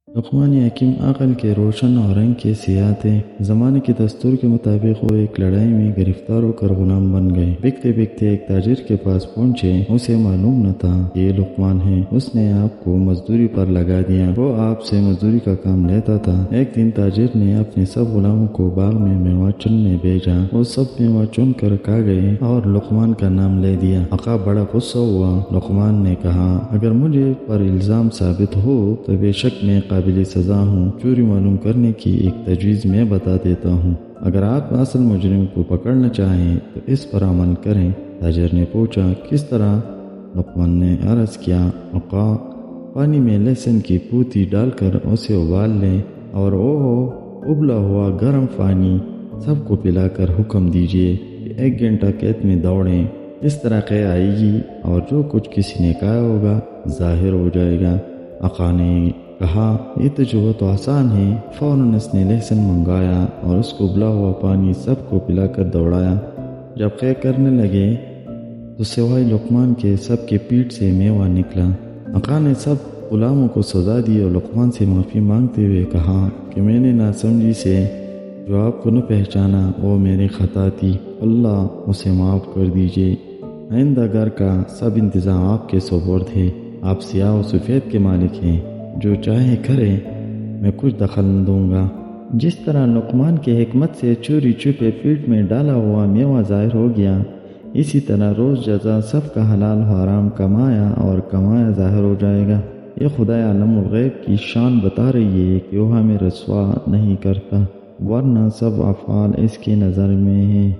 لقمان حکیم عقل کے روشن اور رنگ کے سیاح تھے۔ زمانے کے دستور کے مطابق وہ ایک لڑائی میں گرفتار ہو کر غلام بن گئے۔ بکتے بکتے ایک تاجر کے پاس پہنچے۔ اسے معلوم نہ تھا کہ یہ لقمان ہے۔ اس نے آپ کو مزدوری پر لگا دیا۔ وہ آپ سے مزدوری کا کام لیتا تھا۔ ایک دن تاجر نے اپنے سب غلاموں کو باغ میں میوہ چننے بھیجا۔ وہ سب میوہ چن کر کھا گئے اور لقمان کا نام لے دیا۔ آقا بڑا غصہ ہوا۔ لقمان نے کہا، اگر مجھے پر الزام ثابت ہو تو بے شک میں قابل سزا ہوں۔ چوری معلوم کرنے کی ایک تجویز میں بتا دیتا ہوں۔ اگر آپ اصل مجرم کو پکڑنا چاہیں تو اس پر عمل کریں۔ تاجر نے پوچھا، کس طرح؟ لقمان نے عرض کیا، آقا پانی میں لہسن کی پوتی ڈال کر اسے ابال لیں اور ابلا ہوا گرم پانی سب کو پلا کر حکم دیجیے کہ 1 گھنٹہ کھیت میں دوڑیں۔ اس طرح قے آئے گی اور جو کچھ کسی نے کہا ہوگا ظاہر ہو جائے گا۔ آقا نے کہا، یہ تجربہ تو آسان ہے۔ فوراً اس نے لہسن منگایا اور اس کو ابلا ہوا پانی سب کو پلا کر دوڑایا۔ جب قے کرنے لگے تو سوائے لقمان کے سب کے پیٹ سے میوہ نکلا۔ آقا نے سب غلاموں کو سزا دی اور لقمان سے معافی مانگتے ہوئے کہا کہ میں نے ناسمجھی سے جو آپ کو نہ پہچانا وہ میری خطا تھی، اللہ اسے معاف کر دیجیے۔ آئندہ گھر کا سب انتظام آپ کے سپرد ہے۔ آپ سیاہ و سفید کے مالک ہیں، جو چاہے کرے، میں کچھ دخل نہ دوں گا۔ جس طرح لقمان کی حکمت سے چوری چھپے پیٹ میں ڈالا ہوا میوہ ظاہر ہو گیا، اسی طرح روز جزا سب کا حلال حرام کمایا ظاہر ہو جائے گا۔ یہ خدا عالم الغیب کی شان بتا رہی ہے کہ وہ ہمیں رسوا نہیں کرتا، ورنہ سب افعال اس کی نظر میں ہیں۔